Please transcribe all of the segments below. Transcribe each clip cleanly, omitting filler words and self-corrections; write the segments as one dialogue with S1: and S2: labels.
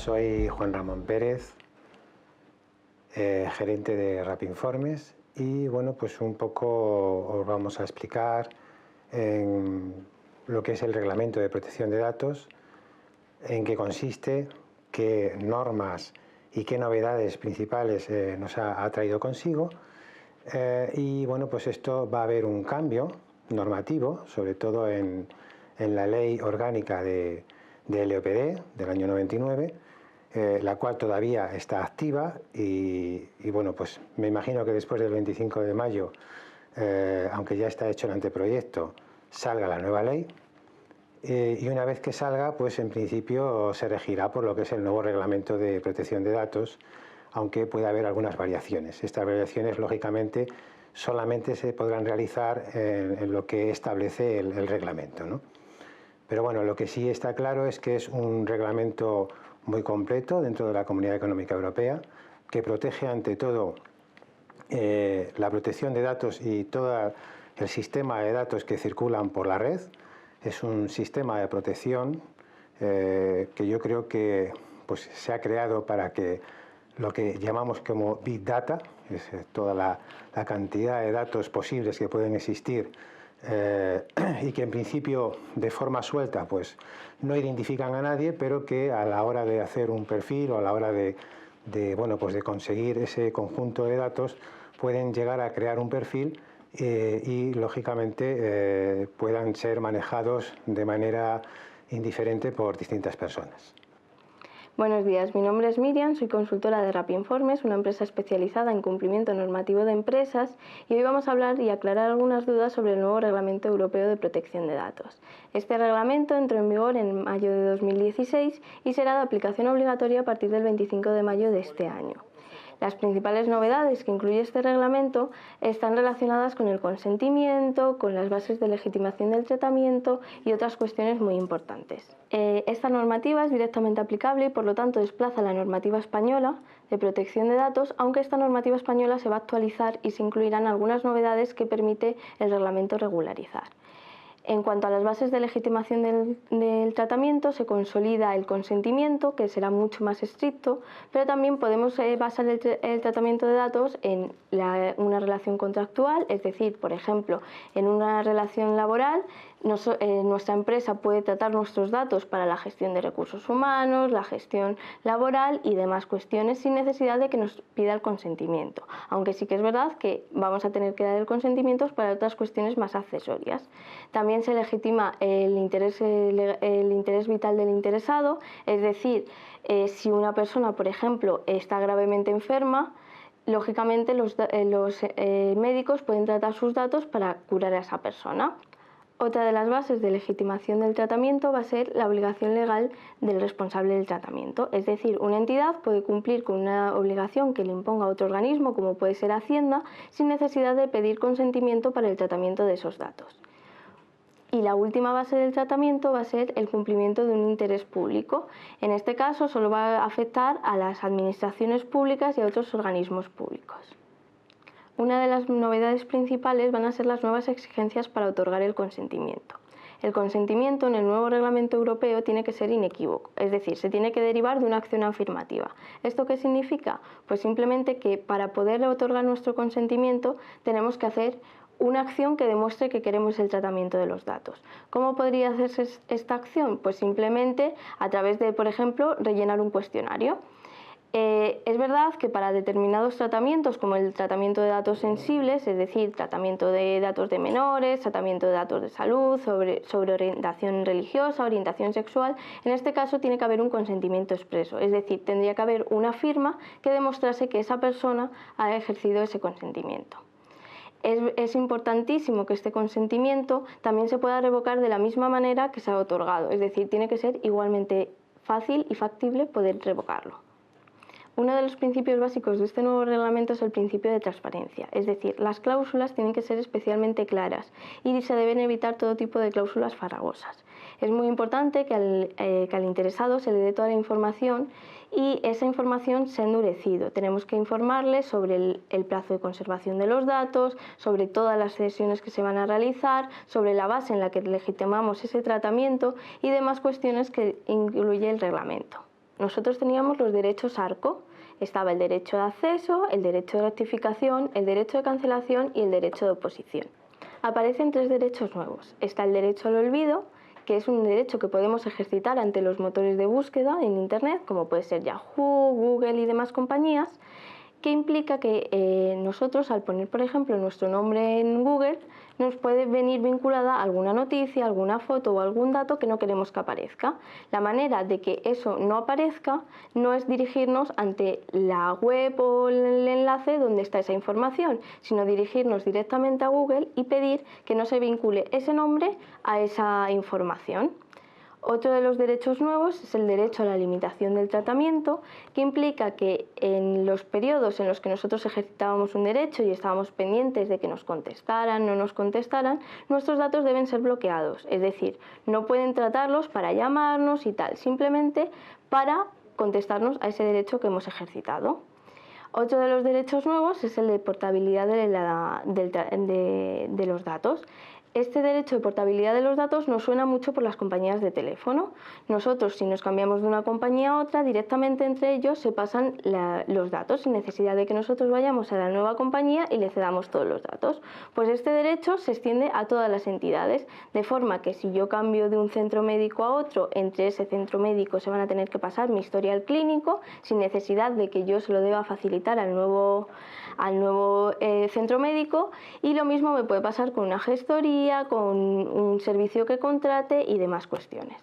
S1: soy Juan Ramón Pérez, gerente de Rapinformes, y bueno, pues un poco os vamos a explicar lo que es el Reglamento de Protección de Datos, en qué consiste, qué normas y qué novedades principales nos ha traído consigo. Y bueno, pues esto va a haber un cambio normativo, sobre todo en la Ley Orgánica de LOPD del año 99, la cual todavía está activa y bueno, pues me imagino que después del 25 de mayo, aunque ya está hecho el anteproyecto, salga la nueva ley. Y una vez que salga, pues en principio se regirá por lo que es el nuevo Reglamento de Protección de Datos, aunque puede haber algunas variaciones. Estas variaciones, lógicamente, solamente se podrán realizar en lo que establece el reglamento, ¿no? Pero bueno, lo que sí está claro es que es un reglamento muy completo dentro de la Comunidad Económica Europea, que protege ante todo la protección de datos y todo el sistema de datos que circulan por la red. Es un sistema de protección que yo creo que pues, se ha creado para que lo que llamamos como Big Data, es toda la cantidad de datos posibles que pueden existir y que en principio de forma suelta pues no identifican a nadie, pero que a la hora de hacer un perfil o a la hora de bueno, pues de conseguir ese conjunto de datos pueden llegar a crear un perfil y lógicamente puedan ser manejados de manera indiferente por distintas personas.
S2: Buenos días, mi nombre es Miriam, soy consultora de Rapinformes, una empresa especializada en cumplimiento normativo de empresas, y hoy vamos a hablar y aclarar algunas dudas sobre el nuevo Reglamento Europeo de Protección de Datos. Este reglamento entró en vigor en mayo de 2016 y será de aplicación obligatoria a partir del 25 de mayo de este año. Las principales novedades que incluye este reglamento están relacionadas con el consentimiento, con las bases de legitimación del tratamiento y otras cuestiones muy importantes. Esta normativa es directamente aplicable y por lo tanto desplaza la normativa española de protección de datos, aunque esta normativa española se va a actualizar y se incluirán algunas novedades que permite el reglamento regularizar. En cuanto a las bases de legitimación del tratamiento, se consolida el consentimiento, que será mucho más estricto, pero también podemos basar el tratamiento de datos en una relación contractual, es decir, por ejemplo, en una relación laboral, nuestra empresa puede tratar nuestros datos para la gestión de recursos humanos, la gestión laboral y demás cuestiones sin necesidad de que nos pida el consentimiento, aunque sí que es verdad que vamos a tener que dar el consentimiento para otras cuestiones más accesorias. También se legitima el interés vital del interesado, es decir, si una persona, por ejemplo, está gravemente enferma, lógicamente los médicos pueden tratar sus datos para curar a esa persona. Otra de las bases de legitimación del tratamiento va a ser la obligación legal del responsable del tratamiento, es decir, una entidad puede cumplir con una obligación que le imponga otro organismo, como puede ser Hacienda, sin necesidad de pedir consentimiento para el tratamiento de esos datos. Y la última base del tratamiento va a ser el cumplimiento de un interés público. En este caso solo va a afectar a las administraciones públicas y a otros organismos públicos. Una de las novedades principales van a ser las nuevas exigencias para otorgar el consentimiento. El consentimiento en el nuevo reglamento europeo tiene que ser inequívoco, es decir, se tiene que derivar de una acción afirmativa. ¿Esto qué significa? Pues simplemente que para poder otorgar nuestro consentimiento tenemos que hacer una acción que demuestre que queremos el tratamiento de los datos. ¿Cómo podría hacerse esta acción? Pues simplemente a través de, por ejemplo, rellenar un cuestionario. Es verdad que para determinados tratamientos, como el tratamiento de datos sensibles, es decir, tratamiento de datos de menores, tratamiento de datos de salud, sobre orientación religiosa, orientación sexual, en este caso tiene que haber un consentimiento expreso, es decir, tendría que haber una firma que demostrase que esa persona ha ejercido ese consentimiento. Es importantísimo que este consentimiento también se pueda revocar de la misma manera que se ha otorgado, es decir, tiene que ser igualmente fácil y factible poder revocarlo. Uno de los principios básicos de este nuevo reglamento es el principio de transparencia, es decir, las cláusulas tienen que ser especialmente claras y se deben evitar todo tipo de cláusulas farragosas. Es muy importante que al interesado se le dé toda la información y esa información se ha endurecido. Tenemos que informarle sobre el plazo de conservación de los datos, sobre todas las sesiones que se van a realizar, sobre la base en la que legitimamos ese tratamiento y demás cuestiones que incluye el reglamento. nosotros teníamos los derechos ARCO. Estaba el derecho de acceso, el derecho de rectificación, el derecho de cancelación y el derecho de oposición. Aparecen 3 derechos nuevos. Está el derecho al olvido, que es un derecho que podemos ejercitar ante los motores de búsqueda en Internet, como puede ser Yahoo, Google y demás compañías, que implica que nosotros, al poner, por ejemplo, nuestro nombre en Google, nos puede venir vinculada alguna noticia, alguna foto o algún dato que no queremos que aparezca. La manera de que eso no aparezca no es dirigirnos ante la web o el enlace donde está esa información, sino dirigirnos directamente a Google y pedir que no se vincule ese nombre a esa información. Otro de los derechos nuevos es el derecho a la limitación del tratamiento, que implica que en los periodos en los que nosotros ejercitábamos un derecho y estábamos pendientes de que nos contestaran o no nos contestaran, nuestros datos deben ser bloqueados, es decir, no pueden tratarlos para llamarnos y tal, simplemente para contestarnos a ese derecho que hemos ejercitado. Otro de los derechos nuevos es el de portabilidad de los datos. Este derecho de portabilidad de los datos nos suena mucho por las compañías de teléfono. Nosotros, si nos cambiamos de una compañía a otra, directamente entre ellos se pasan los datos sin necesidad de que nosotros vayamos a la nueva compañía y le cedamos todos los datos. Pues este derecho se extiende a todas las entidades, de forma que si yo cambio de un centro médico a otro, entre ese centro médico se van a tener que pasar mi historial clínico sin necesidad de que yo se lo deba facilitar al nuevo centro médico, y lo mismo me puede pasar con una gestoría, con un servicio que contrate y demás cuestiones.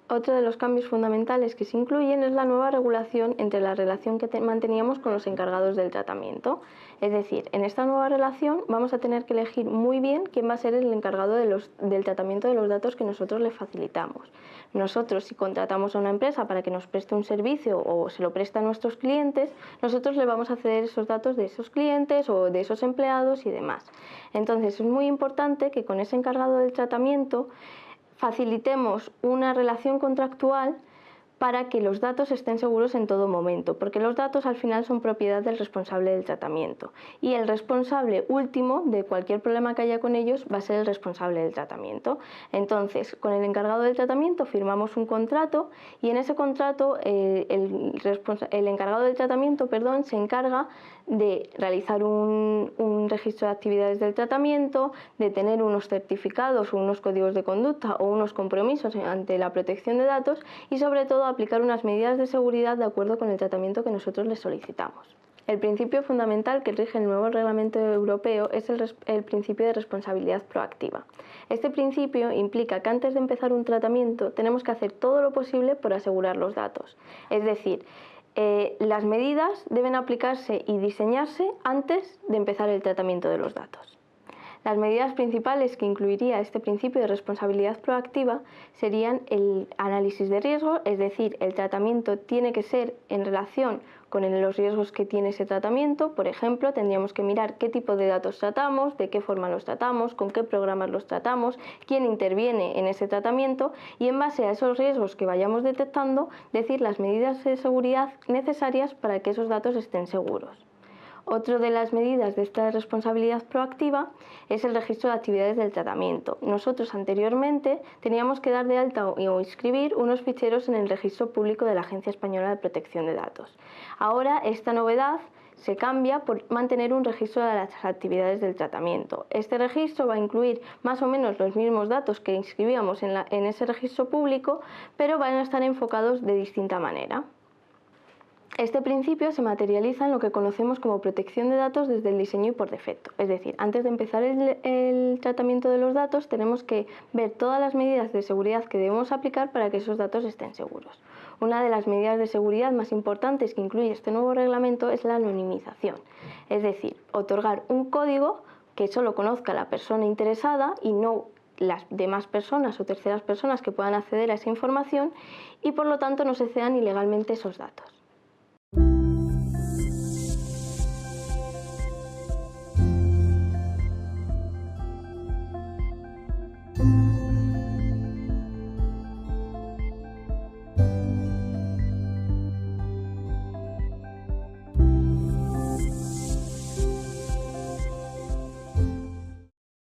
S2: Otro de los cambios fundamentales que se incluyen es la nueva regulación entre la relación que manteníamos con los encargados del tratamiento. Es decir, en esta nueva relación vamos a tener que elegir muy bien quién va a ser el encargado del tratamiento de los datos que nosotros le facilitamos. Nosotros, si contratamos a una empresa para que nos preste un servicio o se lo presta a nuestros clientes, nosotros le vamos a ceder esos datos de esos clientes o de esos empleados y demás. Entonces, es muy importante que con ese encargado del tratamiento facilitemos una relación contractual para que los datos estén seguros en todo momento, porque los datos al final son propiedad del responsable del tratamiento y el responsable último de cualquier problema que haya con ellos va a ser el responsable del tratamiento. Entonces, con el encargado del tratamiento firmamos un contrato y en ese contrato el encargado del tratamiento, se encarga de realizar un registro de actividades del tratamiento, de tener unos certificados o unos códigos de conducta o unos compromisos ante la protección de datos y sobre todo aplicar unas medidas de seguridad de acuerdo con el tratamiento que nosotros les solicitamos. El principio fundamental que rige el nuevo reglamento europeo es el principio de responsabilidad proactiva. Este principio implica que antes de empezar un tratamiento tenemos que hacer todo lo posible por asegurar los datos. Es decir, las medidas deben aplicarse y diseñarse antes de empezar el tratamiento de los datos. Las medidas principales que incluiría este principio de responsabilidad proactiva serían el análisis de riesgo, es decir, el tratamiento tiene que ser en relación con los riesgos que tiene ese tratamiento. Por ejemplo, tendríamos que mirar qué tipo de datos tratamos, de qué forma los tratamos, con qué programas los tratamos, quién interviene en ese tratamiento y en base a esos riesgos que vayamos detectando, decir las medidas de seguridad necesarias para que esos datos estén seguros. Otra de las medidas de esta responsabilidad proactiva es el registro de actividades del tratamiento. Nosotros anteriormente teníamos que dar de alta o inscribir unos ficheros en el registro público de la Agencia Española de Protección de Datos. Ahora esta novedad se cambia por mantener un registro de las actividades del tratamiento. Este registro va a incluir más o menos los mismos datos que inscribíamos en ese registro público, pero van a estar enfocados de distinta manera. Este principio se materializa en lo que conocemos como protección de datos desde el diseño y por defecto. Es decir, antes de empezar el tratamiento de los datos tenemos que ver todas las medidas de seguridad que debemos aplicar para que esos datos estén seguros. Una de las medidas de seguridad más importantes que incluye este nuevo reglamento es la anonimización. Es decir, otorgar un código que solo conozca la persona interesada y no las demás personas o terceras personas que puedan acceder a esa información y por lo tanto no se cedan ilegalmente esos datos.